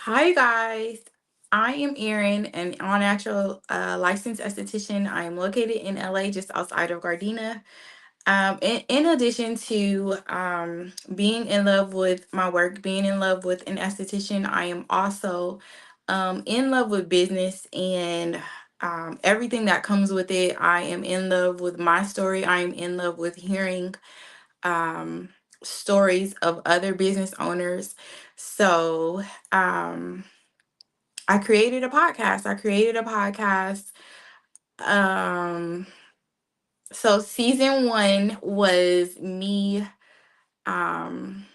Hi guys, I am Erin, an all natural licensed esthetician. I am located in LA, just outside of Gardena. In addition to being in love with my work, being in love with an esthetician, I am also in love with business and everything that comes with it. I am in love with my story. I am in love with hearing um, stories of other business owners. So, um, I created a podcast. Um, so season one was me, um,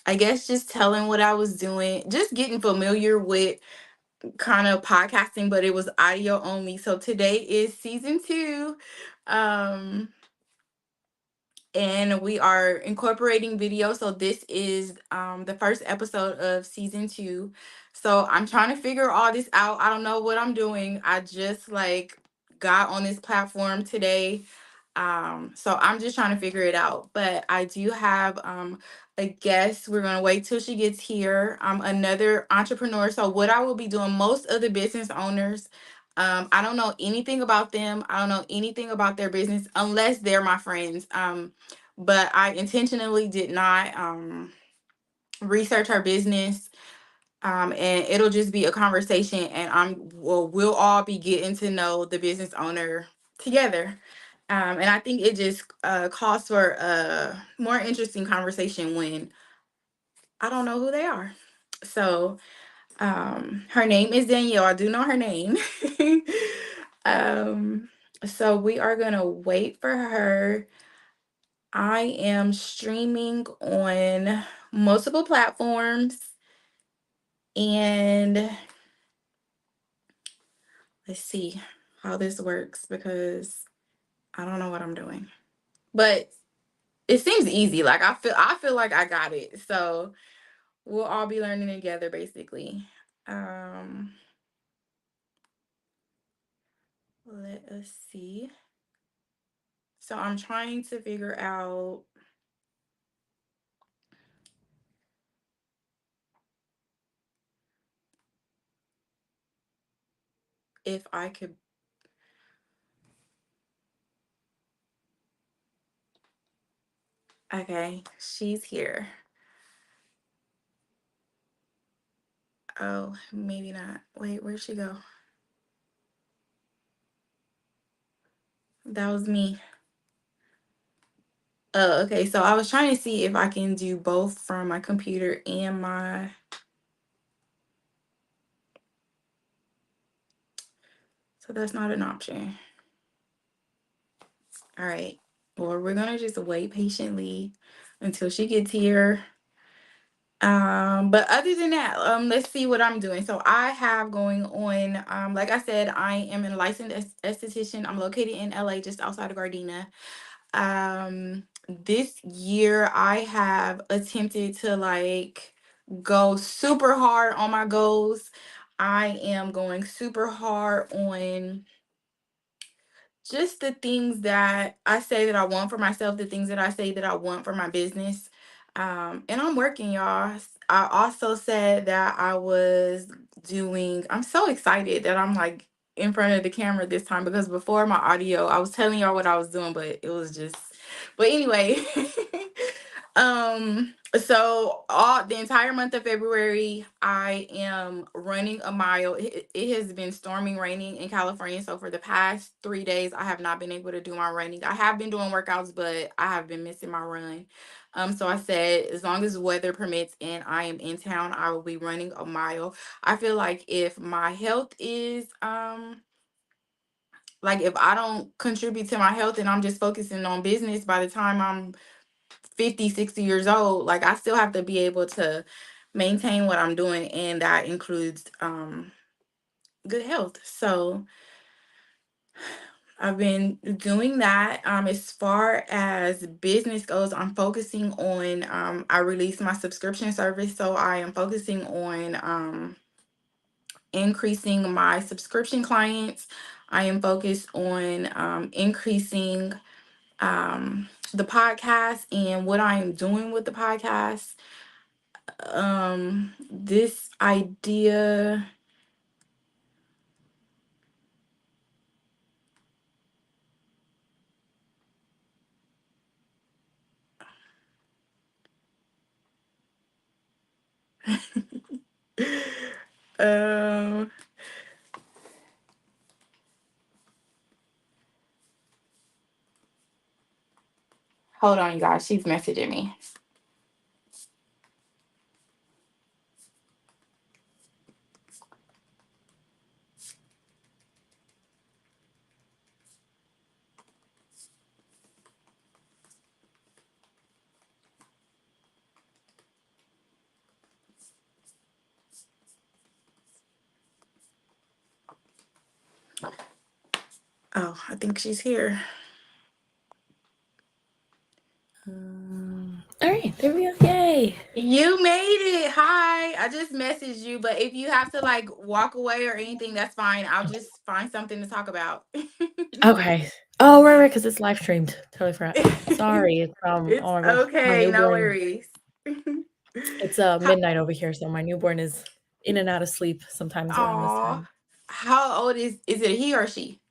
I guess just telling what I was doing, just getting familiar with kind of podcasting, but it was audio only. So today is season two. Um, and we are incorporating video. So this is the first episode of season two. So I'm trying to figure all this out. I don't know what I'm doing. I just got on this platform today. So I'm just trying to figure it out. But I do have a guest. We're gonna wait till she gets here. Another entrepreneur. So what I will be doing, most of the business owners, I don't know anything about them. I don't know anything about their business unless they're my friends. But I intentionally did not research her business. And it'll just be a conversation, and we'll all be getting to know the business owner together. And I think it just calls for a more interesting conversation when I don't know who they are. So her name is Danielle. I do know her name. um, so we are gonna wait for her. I am streaming on multiple platforms, and let's see how this works because I don't know what I'm doing. But it seems easy. Like I feel like I got it. So we'll all be learning together basically. Um Let us see. So I'm trying to figure out if I could. Okay, she's here. Oh, maybe not. Wait, where'd she go? That was me. Oh, okay. So I was trying to see if I can do both from my computer and my. So that's not an option. All right. Well, we're gonna just wait patiently until she gets here. But other than that, let's see what I'm doing. So I have going on, like I said, I am a licensed esthetician. I'm located in LA, just outside of Gardena. This year I have attempted to go super hard on my goals. I am going super hard on just the things that I say that I want for myself, the things that I say that I want for my business. And I'm working, y'all. I also said that I was I'm so excited that I'm in front of the camera this time because before my audio, I was telling y'all what I was doing, but it was just, but anyway. So all the entire month of February, I am running a mile. It has been storming, raining in California. So for the past 3 days, I have not been able to do my running. I have been doing workouts, but I have been missing my run. So I said, as long as weather permits and I am in town, I will be running a mile. I feel like if my health is like if I don't contribute to my health and I'm just focusing on business, by the time I'm 50, 60 years old, like I still have to be able to maintain what I'm doing, and that includes good health. So I've been doing that. As far as business goes, I'm focusing on I released my subscription service, so I am focusing on increasing my subscription clients. I am focused on increasing the podcast and what I am doing with the podcast. This idea. um, Hold on, you guys. She's messaging me. Oh, I think she's here. All right, there we go. Yay. You made it. Hi. I just messaged you, but if you have to like walk away or anything, that's fine. I'll just find something to talk about. Okay. Oh, right, because it's live streamed. Totally forgot. Sorry. It's It's oh my gosh, my okay. No newborn. worries. It's How, midnight over here, so my newborn is in and out of sleep sometimes around this aw. time. How old is it, he or she?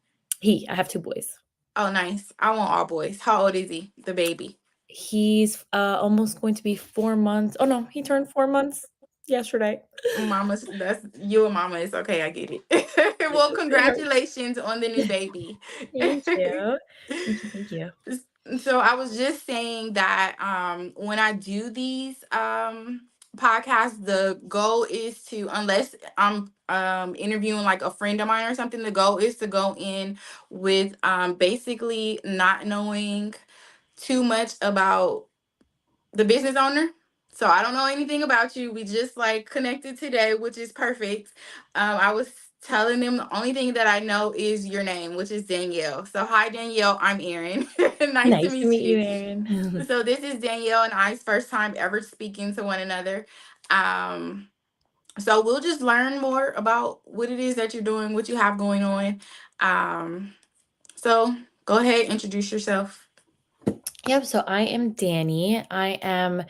I have two boys. Oh, nice. I want all boys. How old is he? The baby. He's almost going to be 4 months. Oh no, he turned 4 months yesterday. Mama's that's you and mama. It's okay. I get it. Well, Yes, it hurts. congratulations on the new baby. Thank you. Thank you. Thank you. So I was just saying that when I do these podcasts, the goal is to, unless I'm interviewing like a friend of mine or something, the goal is to go in with basically not knowing too much about the business owner. So I don't know anything about you. We just like connected today, which is perfect. I was telling them the only thing that I know is your name, which is Danielle. So hi Danielle, I'm Erin. Nice to Nice to meet meet you, you. Erin. So this is Danielle and I's first time ever speaking to one another. Um, so we'll just learn more about what it is that you're doing, what you have going on. Um, so go ahead, introduce yourself. Yep, so I am Dani. I am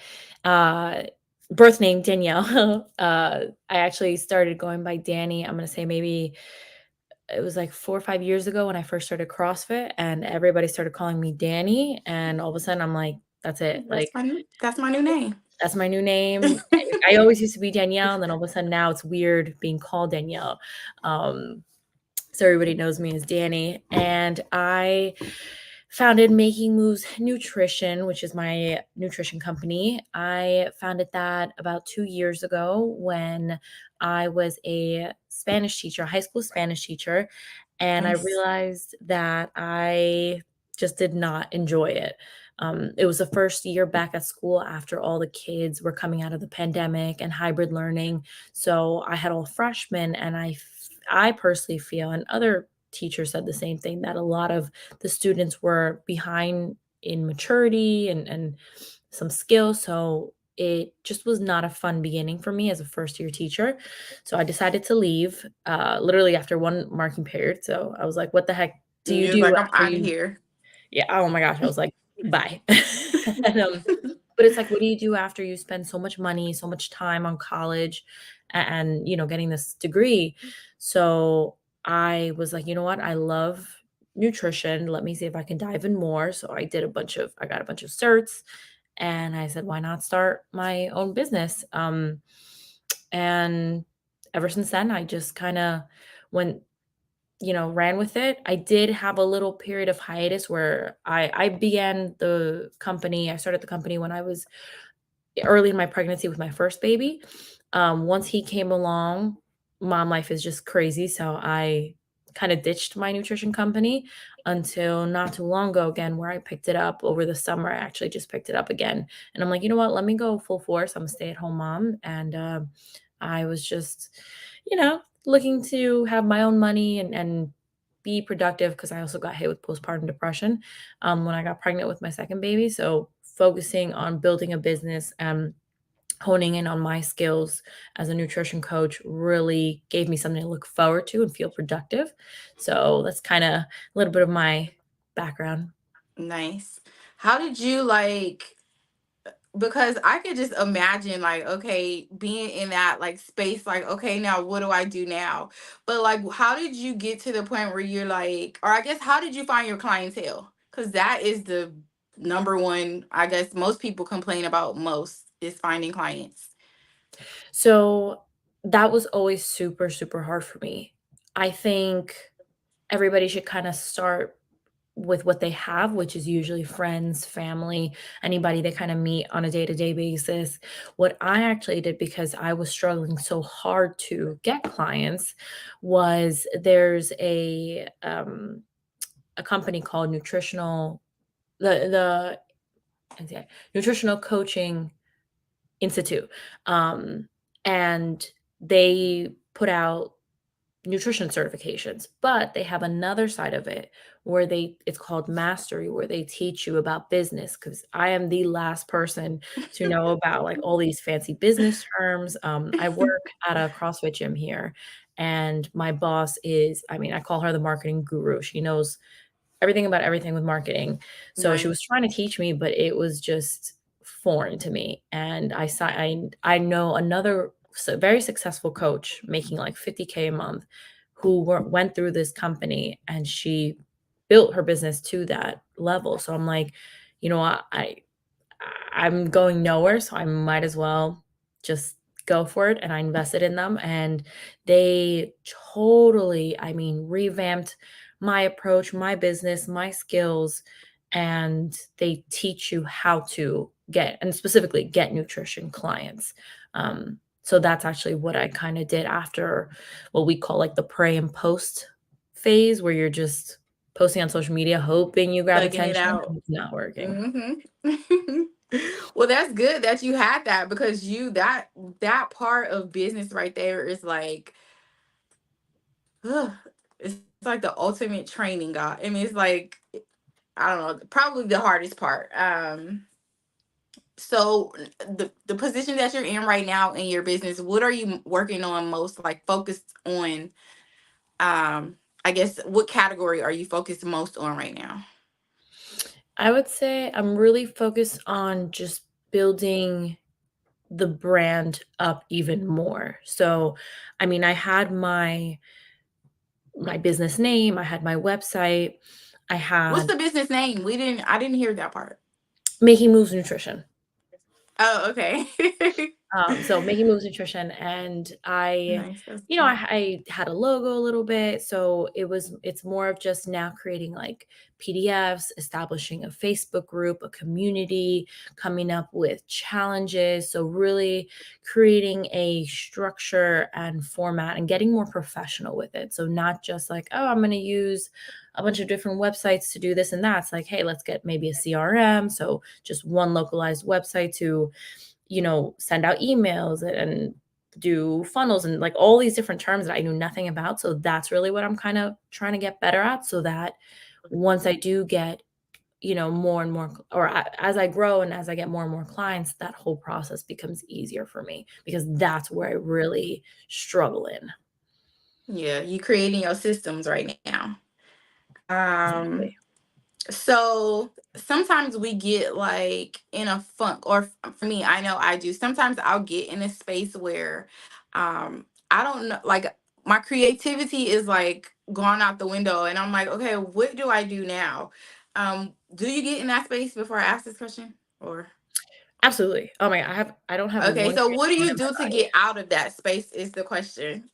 uh birth name Danielle. I actually started going by Dani. I'm gonna say maybe it was like 4 or 5 years ago when I first started CrossFit and everybody started calling me Dani. And all of a sudden I'm like, that's it. Like That's my new name. that's my new name. I always used to be Danielle, and then all of a sudden now it's weird being called Danielle. Um, so everybody knows me as Dani. And I founded Making Moves Nutrition, which is my nutrition company. I founded that about 2 years ago when I was a Spanish teacher, a high school Spanish teacher, and I Nice. realized that I just did not enjoy it. It was the first year back at school after all the kids were coming out of the pandemic and hybrid learning. So I had all freshmen, and I personally feel, and other teachers said the same thing, that a lot of the students were behind in maturity and some skills. So it just was not a fun beginning for me as a first year teacher. So I decided to leave literally after one marking period. So I was like, what the heck do you You was do like, I'm after out of you? here. Yeah. Oh my gosh. I was like, bye. and, but it's like, what do you do after you spend so much money, so much time on college and, getting this degree? So I was like, you know what? I love nutrition. Let me see if I can dive in more. So I got a bunch of certs, and I said, why not start my own business? And ever since then, I just kind of went, ran with it. I did have a little period of hiatus where I began the company. I started the company when I was early in my pregnancy with my first baby. Once he came along, mom life is just crazy. So I kind of ditched my nutrition company until not too long ago again, where I picked it up over the summer. I actually just picked it up again. And I'm like, you know what? Let me go full force. I'm a stay at home mom. And I was just, looking to have my own money and be productive because I also got hit with postpartum depression when I got pregnant with my second baby. So focusing on building a business and honing in on my skills as a nutrition coach really gave me something to look forward to and feel productive. So that's kind of a little bit of my background. Nice. How did you like? because I could just imagine like, okay, being in that like space, like, okay, now what do I do now? But like, how did you get to the point where you're like, or I guess, how did you find your clientele? Because that is the number one, I guess most people complain about most is finding clients. So that was always super, super hard for me. I think everybody should kind of start with what they have, which is usually friends, family, anybody they kind of meet on a day-to-day basis. What I actually did, because I was struggling so hard to get clients, was there's a company called the okay, Nutritional Coaching Institute. Um, and they put out nutrition certifications, but they have another side of it where it's called mastery, where they teach you about business, because I am the last person to know about like all these fancy business terms. I work at a CrossFit gym here, and my boss is, I mean, I call her the marketing guru. She knows everything about everything with marketing. So she was Nice. trying to teach me, but it was just foreign to me. And I know another very successful coach making like 50K a month who went through this company, and she built her business to that level. So I'm like, you know what, I'm going nowhere, so I might as well just go for it. And I invested in them, and they totally, I mean, revamped my approach, my business, my skills, and they teach you how to get, and specifically get nutrition clients. So that's actually what I kind of did after what we call like the pray and post phase, where you're just posting on social media, hoping you grab Thugging it attention, out. and it's not working. Hmm. Well, that's good that you had that, because that part of business right there is like, ugh, it's like the ultimate training, God. I mean, it's like, I don't know, probably the hardest part. So the position that you're in right now in your business, what are you working on most, like focused on? I guess, what category are you focused most on right now? I would say I'm really focused on just building the brand up even more. So, I mean, I had my business name, I had my website, I What's had the business name? I didn't hear that part. Making Moves Nutrition. Oh, okay. So Making Moves Nutrition, and Nice. That's good. I had a logo a little bit. So it's more of just now creating like PDFs, establishing a Facebook group, a community, coming up with challenges. So really creating a structure and format and getting more professional with it. So not just like, oh, I'm going to use a bunch of different websites to do this and that. It's like, hey, let's get maybe a CRM. So just one localized website to, send out emails and do funnels and like all these different terms that I knew nothing about. So that's really what I'm kind of trying to get better at, so that once I do get, more and more, as I grow and as I get more and more clients, that whole process becomes easier for me, because that's where I really struggle in. Yeah, you creating your systems right now. Um, Exactly. so sometimes we get like in a funk, or for me, I know I do. Sometimes I'll get in a space where I don't know, like my creativity is like gone out the window, and I'm like, okay, what do I do now? Do you get in that space before I ask this question? Or Absolutely. Oh my, I don't have okay, one so what do creative moment you in my do to body. get out of that space is the question.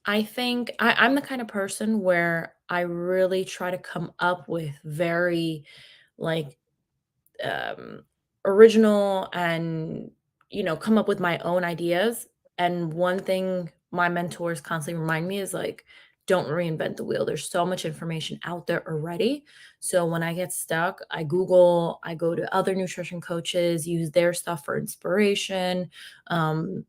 I think I'm the kind of person where I really try to come up with very like um, original and, come up with my own ideas. And one thing my mentors constantly remind me is like, don't reinvent the wheel. There's so much information out there already. So when I get stuck, I Google, I go to other nutrition coaches, use their stuff for inspiration. Um,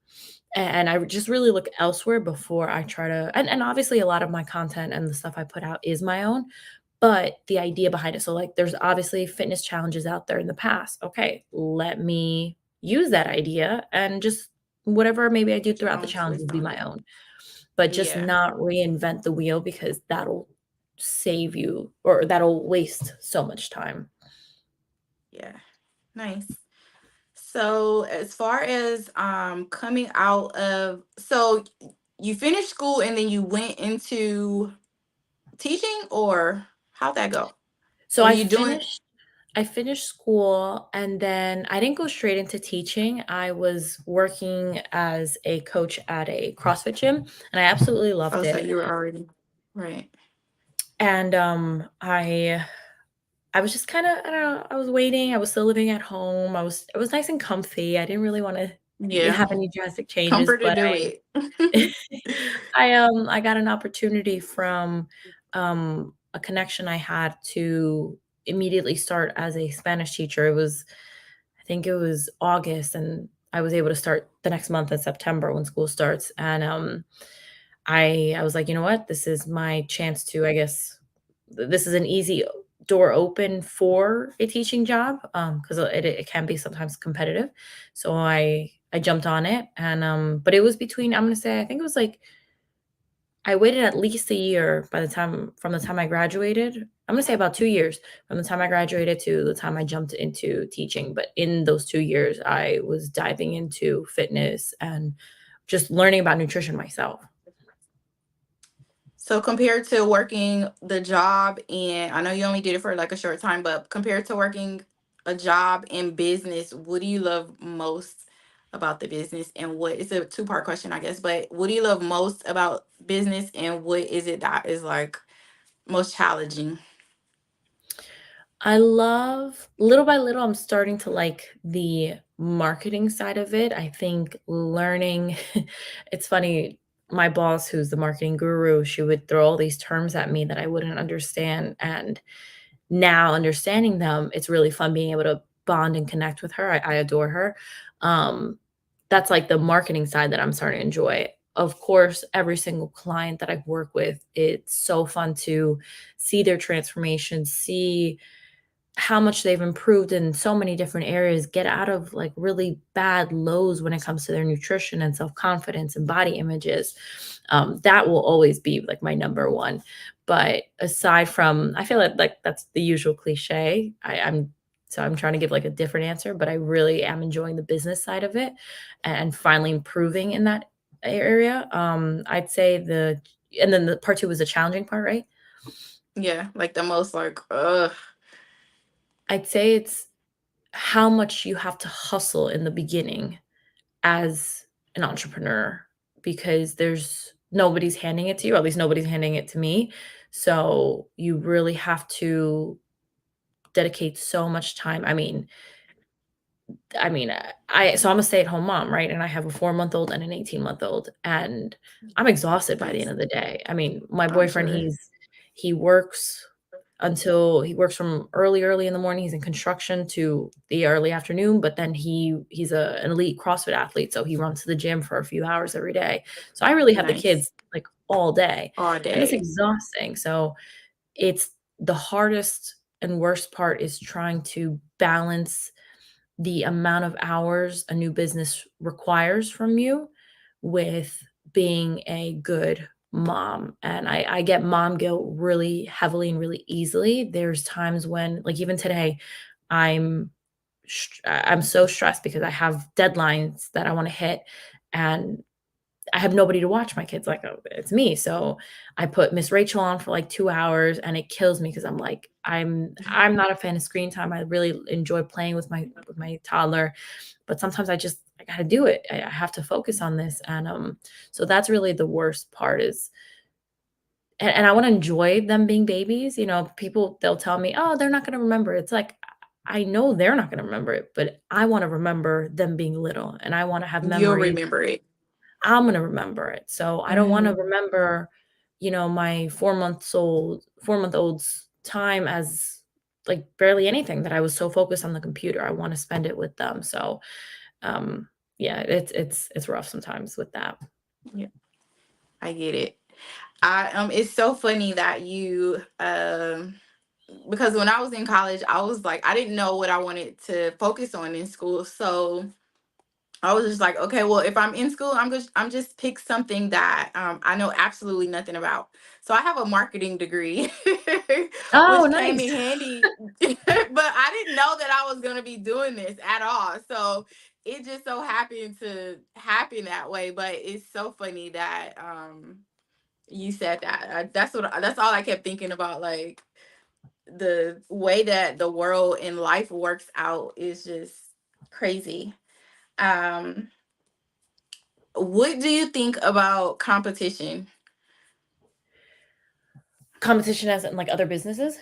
and I just really look elsewhere before I try to, and obviously a lot of my content and the stuff I put out is my own, but the idea behind it. So, like, there's obviously fitness challenges out there in the past. Okay, let me use that idea and just whatever maybe I do Put your throughout the own twist challenges be on my it. own, but just Yeah, not reinvent the wheel, because that'll save you, or that'll waste so much time. yeah, nice. So as far as coming out of, so you finished school and then you went into teaching, or how'd that go? So Were you doing? I finished school and then I didn't go straight into teaching. I was working as a coach at a CrossFit gym and I absolutely loved Oh, so it. you were already right. And I was just kind of, I don't know, I was waiting. I was still living at home. It was nice and comfy. I didn't really want to Yeah, have any drastic changes, comfort to but do it. I got an opportunity from a connection I had to immediately start as a Spanish teacher. I think it was August, and I was able to start the next month in September when school starts. And I was like, you know what, this is my chance to, I guess, this is an easy door open for a teaching job because it can be sometimes competitive. So I jumped on it, and but it was between, I'm gonna say, I think it was like I waited at least a year by the time from the time I graduated. I'm gonna say about 2 years from the time I graduated to the time I jumped into teaching, but in those 2 years, I was diving into fitness and just learning about nutrition myself. So compared to working the job, and I know you only did it for like a short time, but compared to working a job in business, what do you love most about the business, and what, it's a two-part question, I guess, but what do you love most about business, and what is it that is like most challenging? I love little by little, I'm starting to like the marketing side of it. I think learning it's funny, my boss, who's the marketing guru, she would throw all these terms at me that I wouldn't understand, and now understanding them, it's really fun being able to bond and connect with her. I adore her. Um, that's like the marketing side that I'm starting to enjoy. Of course, every single client that I work with, it's so fun to see their transformation, see how much they've improved in so many different areas, get out of like really bad lows when it comes to their nutrition and self-confidence and body images. That will always be like my number one. But aside from, I feel like that's the usual cliche. I'm trying to give like a different answer, but I really am enjoying the business side of it and finally improving in that area. I'd say and then the part two was the challenging part, right? Yeah, like the most like I'd say it's how much you have to hustle in the beginning as an entrepreneur because there's nobody's handing it to you, or at least nobody's handing it to me. So you really have to dedicate so much time. I'm a stay-at-home mom, right? And I have a 4-month-old and an 18-month-old, and I'm exhausted by the end yes, of the day. I mean, my I'm boyfriend, sure. he works from early in the morning. He's in construction to the early afternoon, but then he's an elite CrossFit athlete, so he runs to the gym for a few hours every day. So I really have the Nice. kids like all day, All and it's day. exhausting. So it's the hardest and worst part is trying to balance the amount of hours a new business requires from you with being a good mom. And I get mom guilt really heavily and really easily. There's times when, like even today, I'm I'm so stressed because I have deadlines that I want to hit, and I have nobody to watch my kids, like, it's me, so I put Miss Rachel on for, like, 2 hours, and it kills me because 'cause I'm like, I'm not a fan of screen time. I really enjoy playing with my toddler, but sometimes I gotta do it. I have to focus on this, and, so that's really the worst part is and I wanna enjoy them being babies. People, they'll tell me, "Oh, they're not gonna remember it." It's like, I know they're not gonna remember it, but I wanna remember them being little, and I wanna have You'll memories. remember it. I'm gonna remember it. So I don't wanna Hmm. remember, my 4-month-old's time as, like, barely anything that I was so focused on the computer. I wanna spend it with them. So, um, yeah, it's rough sometimes with that. Yeah, I get it. I it's so funny that you because when I was in college, I was like, I didn't know what I wanted to focus on in school. So I was just like, okay, well, if I'm in school, I'm just pick something that I know absolutely nothing about. So I have a marketing degree, Oh, which came nice. in handy, but I didn't know that I was gonna be doing this at all. So it just so happened to happen that way. But it's so funny that you said that. That's all I kept thinking about. Like the way that the world and life works out is just crazy. Um, what do you think about competition? Competition as in like other businesses?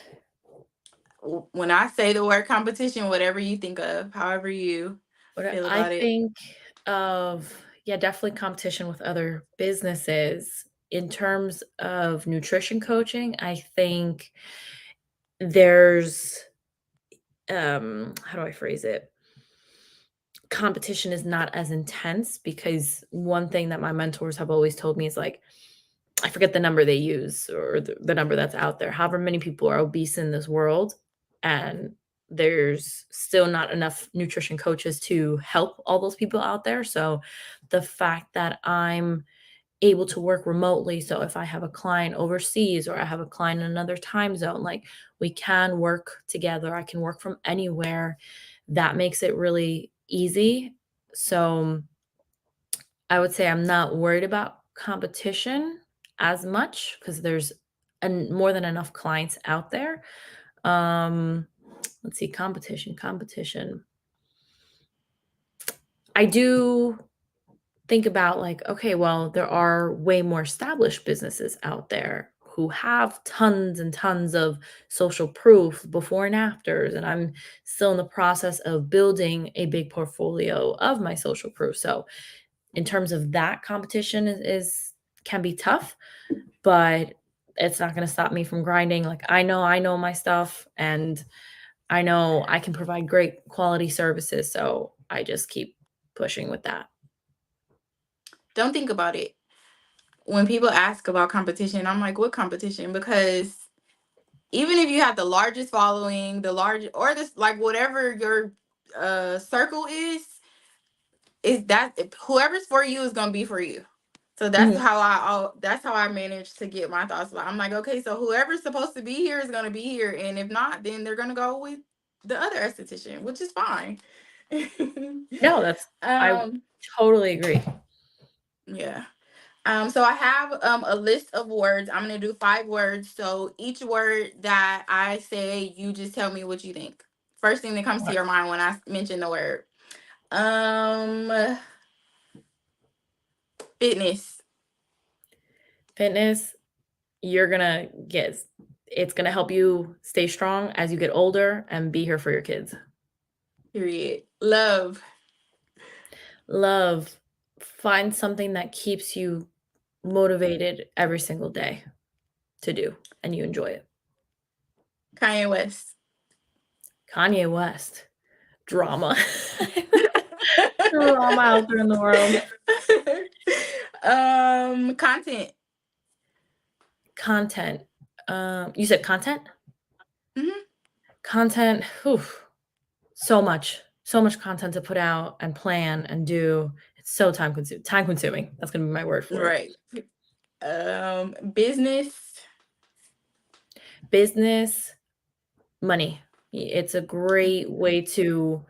When I say the word competition, whatever you think of, however you What feel I about it. think of, yeah, definitely competition with other businesses. In terms of nutrition coaching, I think there's, how do I phrase it? Competition is not as intense because one thing that my mentors have always told me is like, I forget the number they use or the number that's out there. However many people are obese in this world, and there's still not enough nutrition coaches to help all those people out there. So the fact that I'm able to work remotely, so if I have a client overseas or I have a client in another time zone, like we can work together. I can work from anywhere. That makes it really easy. So I would say I'm not worried about competition as much because there's more than enough clients out there. Um, let's see, competition. I do think about like, okay, well, there are way more established businesses out there who have tons and tons of social proof before and afters. And I'm still in the process of building a big portfolio of my social proof. So in terms of that competition is can be tough, but it's not going to stop me from grinding. Like I know my stuff, and I know I can provide great quality services, so I just keep pushing with that. Don't think about it. When people ask about competition, I'm like, what competition? Because even if you have the largest following, the large or this like whatever your circle is that whoever's for you is gonna be for you. So Mhm. that's how I managed to get my thoughts about. I'm like, okay, so whoever's supposed to be here is gonna be here, and if not, then they're gonna go with the other esthetician, which is fine. No, that's I um, totally agree. yeah. So I have a list of words. I'm gonna do 5 words. So each word that I say, you just tell me what you think. First thing that comes to Sure. your mind when I mention the word. Um, fitness. Fitness, you're gonna get it's gonna help you stay strong as you get older and be here for your kids. Period. Love. Love, find something that keeps you motivated every single day to do, and you enjoy it. Kanye West. Kanye West, drama. Drama out there in the world. Content. Content, you said content? Hmm. Content, whew, so much content to put out and plan and do. It's so time consuming. That's gonna be my word for it. Right. Business. Business, money. It's a great way to,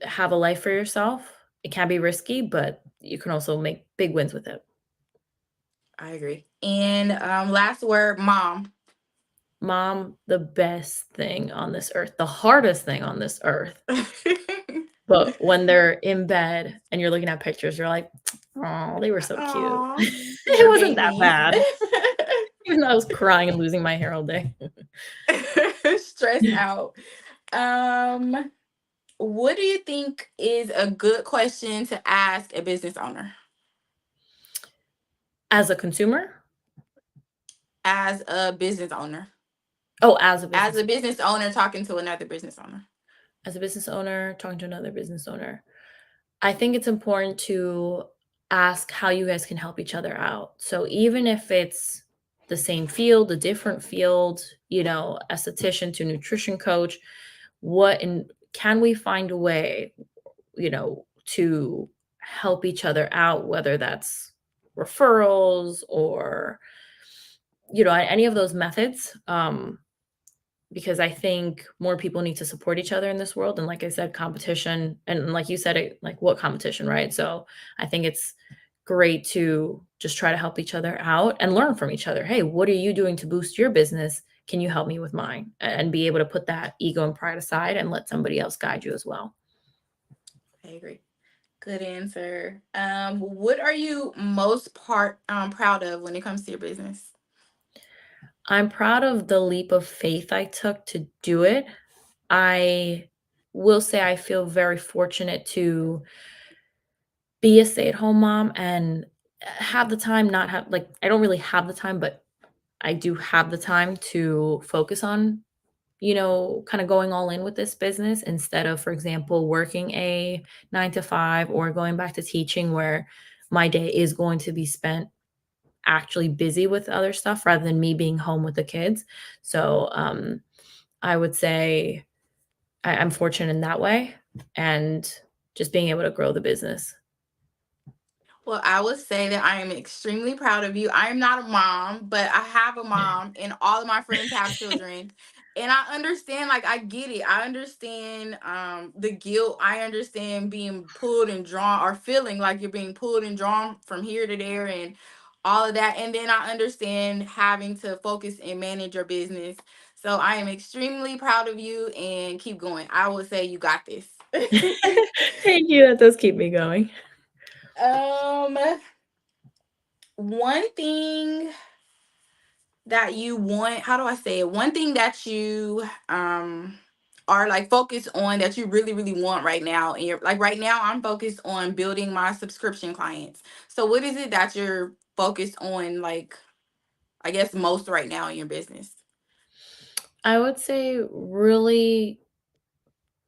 have a life for yourself. It can be risky, but you can also make big wins with it. I agree. And last word, mom. Mom, the best thing on this earth, the hardest thing on this earth. But when they're in bed and you're looking at pictures, you're like, "Oh, they were so cute." Aw, It they're wasn't that babies. bad, even though I was crying and losing my hair all day. Stressed out. Um, what do you think is a good question to ask a business owner? As a consumer? As a business owner. Oh, as a As business a business owner talking to another business owner. as a business owner, talking to another business owner. I think it's important to ask how you guys can help each other out. So even if it's the same field, a different field, esthetician to nutrition coach, what and can we find a way, to help each other out, whether that's referrals or, any of those methods. Because I think more people need to support each other in this world. And like I said, competition, and like you said, it like what competition, right? So I think it's great to just try to help each other out and learn from each other. Hey, what are you doing to boost your business? Can you help me with mine? And be able to put that ego and pride aside and let somebody else guide you as well. I agree. Good answer. What are you most proud of when it comes to your business? I'm proud of the leap of faith I took to do it. I will say I feel very fortunate to be a stay-at-home mom and have the time, not have like, I don't really have the time, but I do have the time to focus on, kind of going all in with this business instead of, for example, working a 9 to 5 or going back to teaching where my day is going to be spent actually busy with other stuff rather than me being home with the kids. So, I would say I'm fortunate in that way and just being able to grow the business. Well, I would say that I am extremely proud of you. I am not a mom, but I have a mom, and all of my friends have children. And I understand, like, I get it. I understand the guilt. I understand being pulled and drawn, or feeling like you're being pulled and drawn from here to there and all of that. And then I understand having to focus and manage your business. So I am extremely proud of you, and keep going. I would say you got this. Thank you, that does keep me going. um One thing that you want, how do I say it? One thing that you are like focused on, that you really, really want right now. And you're like, right now I'm focused on building my subscription clients. So what is it that you're focused on, like, I guess most right now in your business? I would say really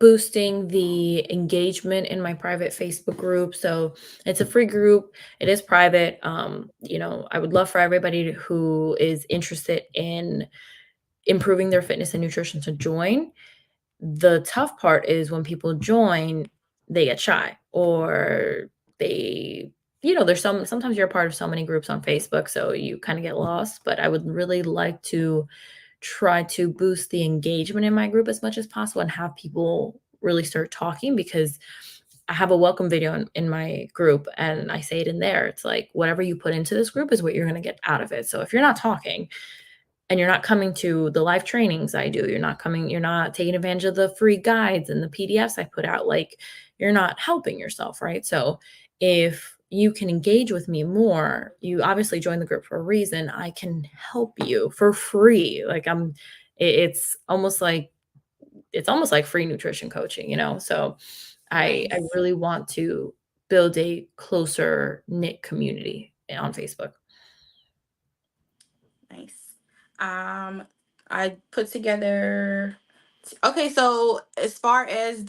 boosting the engagement in my private Facebook group. So it's a free group. It is private. I would love for everybody who is interested in improving their fitness and nutrition to join. The tough part is when people join, they get shy or they there's sometimes you're a part of so many groups on Facebook, so you kind of get lost. But I would really like to try to boost the engagement in my group as much as possible and have people really start talking because I have a welcome video in my group and I say it in there. It's like whatever you put into this group is what you're going to get out of it. So if you're not talking, and you're not coming to the live trainings I do, you're not taking advantage of the free guides and the PDFs I put out, like, you're not helping yourself, right? So if you can engage with me more, you obviously join the group for a reason. I can help you for free. Like it's almost like free nutrition coaching. So I Nice. really want to build a closer knit community on Facebook. Nice. I put together. Okay, so as far as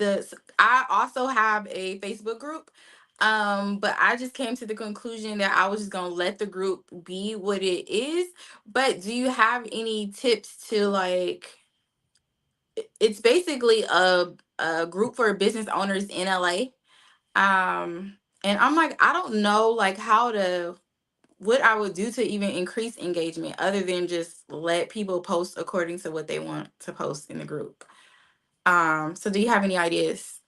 I also have a Facebook group. But I just came to the conclusion that I was just gonna let the group be what it is. But do you have any tips to, like, it's basically a group for business owners in LA. And I'm like, I don't know, like, what I would do to even increase engagement other than just let people post according to what they want to post in the group. So do you have any ideas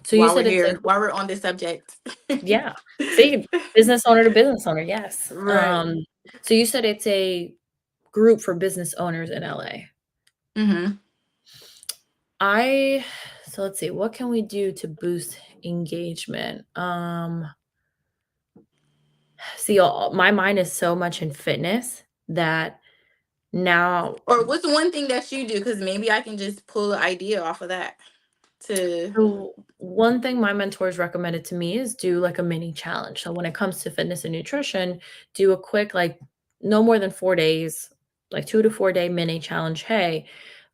So you while we're said it's a here, while we're on this subject? Yeah. See, business owner to business owner, yes. Right. So you said it's a group for business owners in LA. Mm-hmm. I so let's see, what can we do to boost engagement? See, my mind is so much in fitness that now. Or what's one thing that you do? Because maybe I can just pull an idea off of that to. So one thing my mentors recommended to me is do like a mini challenge. So when it comes to fitness and nutrition, do a quick, like, no more than 4 days, like 2 to 4 day mini challenge. Hey,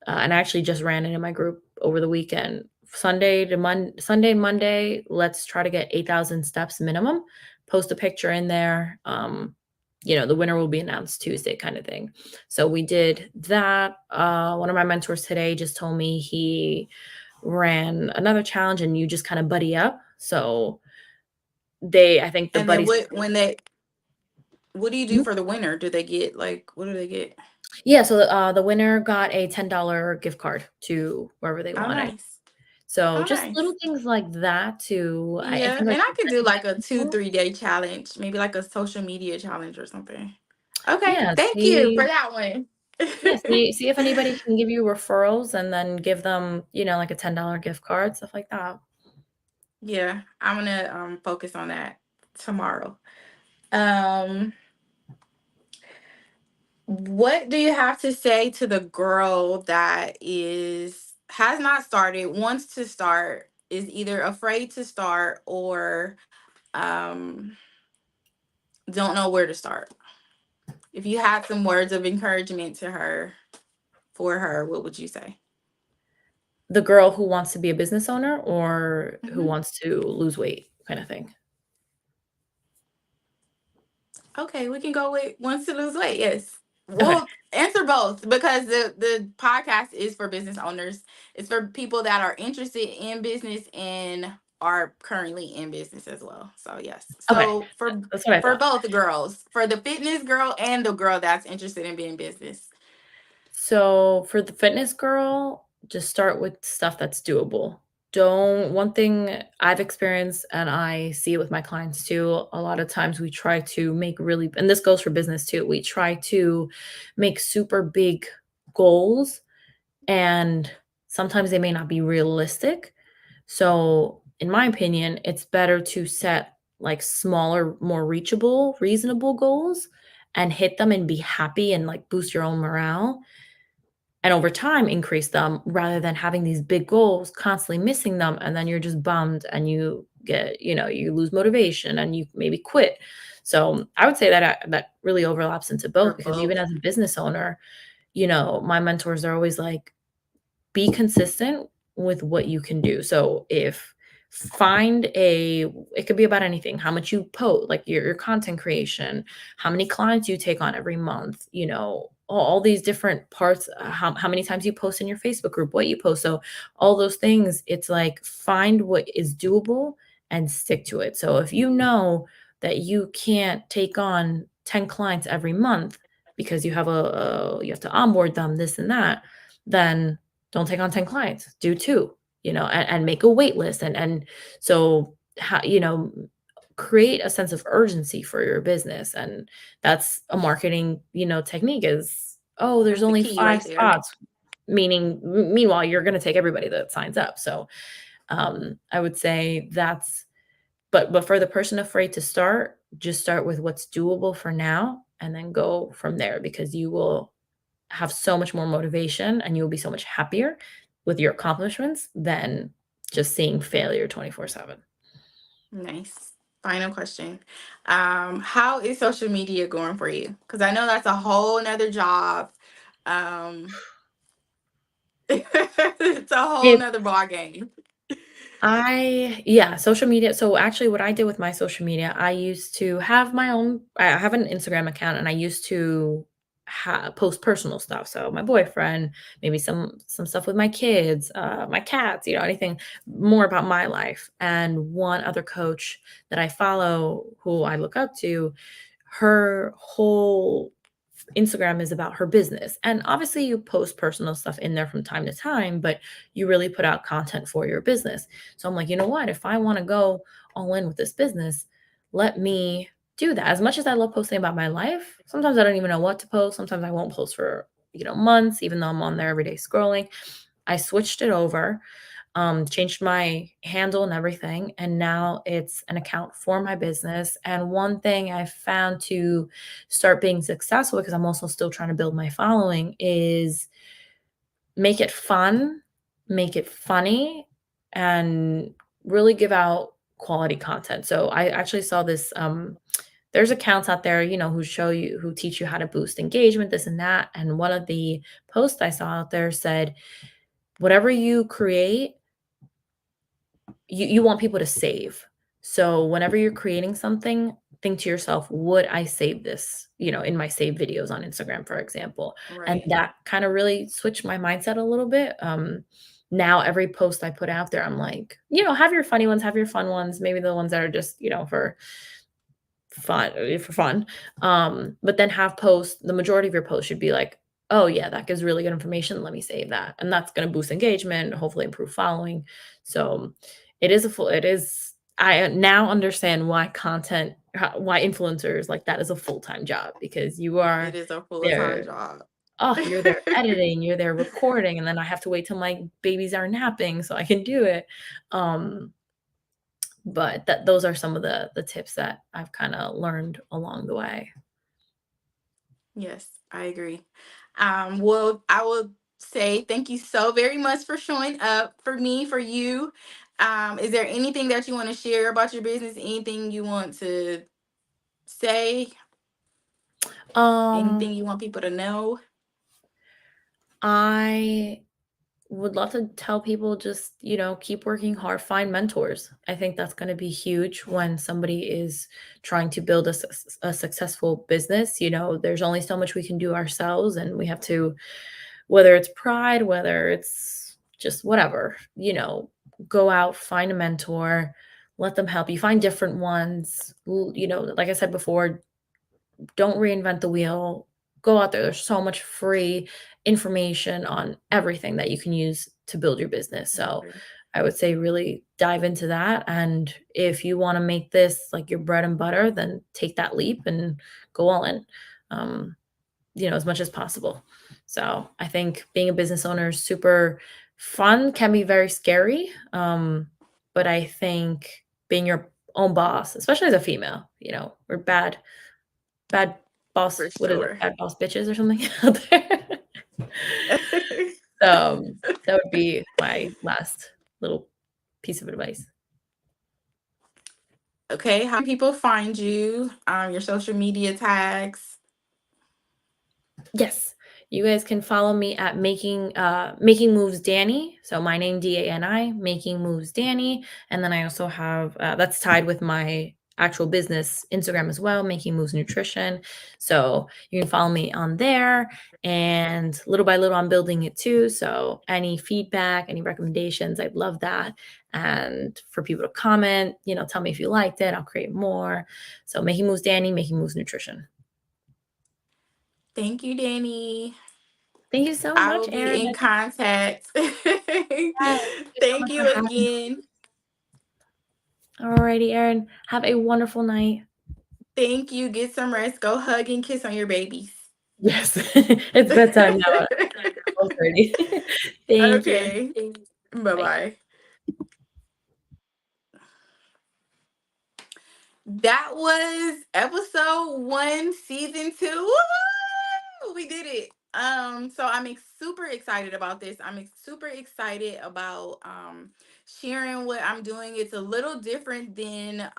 and I actually just ran it in my group over the weekend. Sunday and Monday, let's try to get 8,000 steps minimum. Post a picture in there. The winner will be announced Tuesday, kind of thing. So we did that. One of my mentors today just told me he ran another challenge and you just kind of buddy up. So they I think the And then buddies. what do you do for the winner? Do they get like what do they get? Yeah, so, the winner got a $10 gift card to wherever they Oh, wanted. nice. So, Oh, just little nice. things like that to I Yeah, think, like, and I could do like incentivizing a two, people. 3 day challenge, maybe like a social media challenge or something. Okay, Yeah, thank you for see that one. yeah, see if anybody can give you referrals and then give them, like, a $10 gift card, stuff like that. Yeah, I'm gonna focus on that tomorrow. Um, what do you have to say to the girl that is has not started, wants to start, is either afraid to start or um don't know where to start? If you had some words of encouragement to her for her, what would you say? The girl who wants to be a business owner or who Mhm. wants to lose weight kinda thing. Okay, we can go with wants to lose weight. Yes. Okay, We'll answer both because the podcast is for business owners. It's for people that are interested in business and are currently in business as well. So yes. okay, So that's what I for thought. both girls, for the fitness girl and the girl that's interested in being business. So for the fitness girl, just start with stuff that's doable. Don't one thing I've experienced and I see it with my clients too, a lot of times we try to make really and this goes for business too. We try to make super big goals and sometimes they may not be realistic. So, in my opinion, it's better to set like smaller, more reachable, reasonable goals and hit them and be happy and like boost your own morale and over time increase them rather than having these big goals, constantly missing them, and then you're just bummed and you get, you lose motivation and you maybe quit. So I would say that that really overlaps into For both because even both. as a business owner, my mentors are always like, be consistent with what you can do. So if find a it could be about anything, how much you post, like your content creation, how many clients you take on every month, all these different parts, how many times you post in your Facebook group, what you post. So all those things, it's like find what is doable and stick to it. So if you know that you can't take on 10 clients every month because you have to onboard them, this and that, then don't take on 10 clients, do 2, and make a wait list and so how create a sense of urgency for your business, and that's a marketing, technique is, "Oh, there's That's the only key 5 right there. spots," meaning meanwhile, you're gonna take everybody that signs up, so, I would say that's but for the person afraid to start, just start with what's doable for now and then go from there because you will have so much more motivation and you'll be so much happier with your accomplishments than just seeing failure 24/7. Nice. Final question. How is social media going for you? Because I know that's a whole nother job. Um, it's a whole If nother ball game. yeah, social media. So actually what I did with my social media, I used to have I have an Instagram account and I used to post personal stuff. So my boyfriend, maybe some stuff with my kids, my cats, anything more about my life. And one other coach that I follow who I look up to, her whole Instagram is about her business. And obviously, you post personal stuff in there from time to time, but you really put out content for your business. So I'm like, you know what? If I want to go all in with this business, let me do that. As much as I love posting about my life, sometimes I don't even know what to post. Sometimes I won't post for, months, even though I'm on there every day scrolling. I switched it over, changed my handle and everything. And now it's an account for my business. And one thing I found to start being successful, because I'm also still trying to build my following, is make it fun, make it funny, and really give out quality content. So I actually saw this. There's accounts out there, who teach you how to boost engagement, this and that. And one of the posts I saw out there said, whatever you create, you want people to save. So whenever you're creating something, think to yourself, would I save this, in my saved videos on Instagram, for example? And Right. that kind of really switched my mindset a little bit. now every post I put out there, I'm like, have your funny ones, have your fun ones, maybe the ones that are just, for fun. But then have posts, the majority of your posts should be like, oh yeah, that gives really good information. Let me save that. And that's gonna boost engagement, hopefully improve following. So it is I now understand why influencers like that is a full-time job because you It are is a full-time there. job. Oh, you're there editing, you're there recording, and then I have to wait till my babies are napping so I can do it. Um, but those are some of the tips that I've kinda learned along the way. Yes, I agree. Well, I will say thank you so very much for showing up for me, for you. Is there anything that you want to share about your business? Anything you want to say? Um, Anything you want people to know? I would love to tell people just, keep working hard, find mentors. I think that's going to be huge when somebody is trying to build a successful business. There's only so much we can do ourselves, and we have to, whether it's pride, whether it's just whatever, go out, find a mentor, let them help you, find different ones. Like I said before, don't reinvent the wheel. Go out there. There's so much free information on everything that you can use to build your business. I So agree. I would say really dive into that. And if you want to make this like your bread and butter, then take that leap and go all in, um, as much as possible. So I think being a business owner is super fun, can be very scary. But I think being your own boss, especially as a female, we're bad boss, For what is it? sure. Bad boss bitches or something out there. That would be my last little piece of advice. Okay, how can people find you? Your social media tags. Yes. You guys can follow me at Making Moves Dani. So my name Dani, Making Moves Dani. And then I also have that's tied with my actual business Instagram as well, Making Moves Nutrition. So you can follow me on there. And little by little I'm building it too. So any feedback, any recommendations, I'd love that. And for people to comment, tell me if you liked it. I'll create more. So Making Moves Dani, Making Moves Nutrition. Thank you, Danny. Thank you so I much, will be Erin. in contact. Yes, thank you so Thank much for you having me. again. Alrighty, Erin. Have a wonderful night. Thank you. Get some rest. Go hug and kiss on your babies. Yes, it's bedtime now. It's 12:30. Thank you. Okay. Bye Bye. bye. That was episode one, season two. Woo! We did it. So I'm super excited about this. I'm super excited about sharing what I'm doing. It's a little different than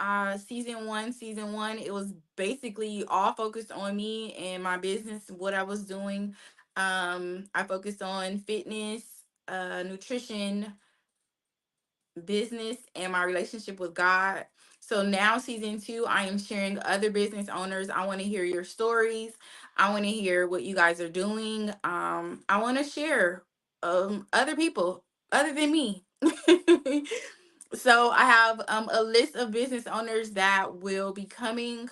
season one. Season one, it was basically all focused on me and my business, what I was doing. I focused on fitness, nutrition, business, and my relationship with God. So now, season two, I am sharing other business owners. I want to hear your stories. I want to hear what you guys are doing. I want to share other people other than me. So I have a list of business owners that will be coming.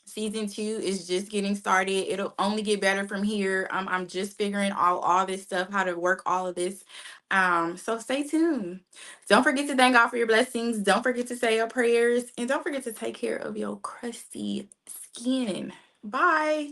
Season two is just getting started. It'll only get better from here. I'm just figuring out all this stuff, how to work all of this. So stay tuned. Don't forget to thank God for your blessings. Don't forget to say your prayers. And don't forget to take care of your crusty skin. Bye.